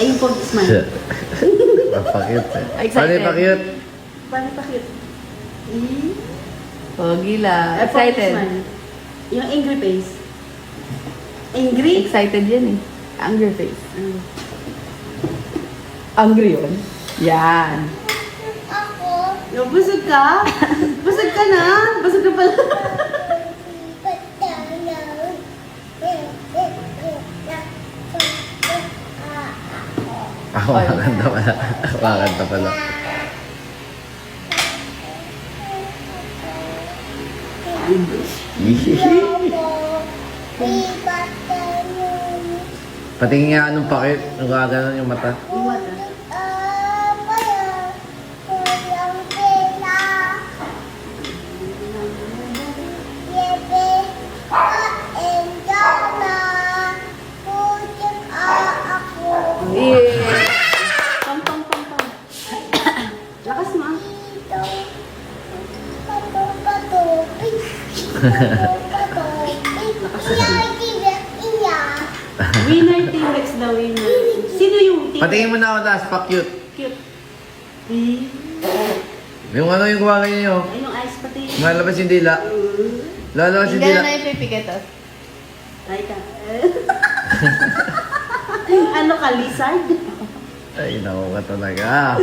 Ay, yung pog smile. Papakit eh. Excited. Paano yung pakit? Paano pakit? Pogi lang. Ay, pog Excited. smile. Yung angry face. Angry? Excited yan eh. Angry face. Mm. Angry yun. Yan. Yo, busog ka? Busog ka na? Busog ka pala. Ako makakanta pala. Makakanta pala. Patingin nga anong pakit. Nagaganon yung mata. Yung mata. Yeah. Pam, pam, pam, pam. Lakas mo ah. Winner T-Rex daw, winner. Sino yung T-Rex? Patingin mo na ako taas. Pa-cute. Cute. Yung ano yung gumaganya nyo. Ay, yung eyes pati. Lalabas yung dila. Lalabas yung Hindi dila. na ipipikitos. Ay ka. Ano ka, lizard? Ay, naku ka talaga.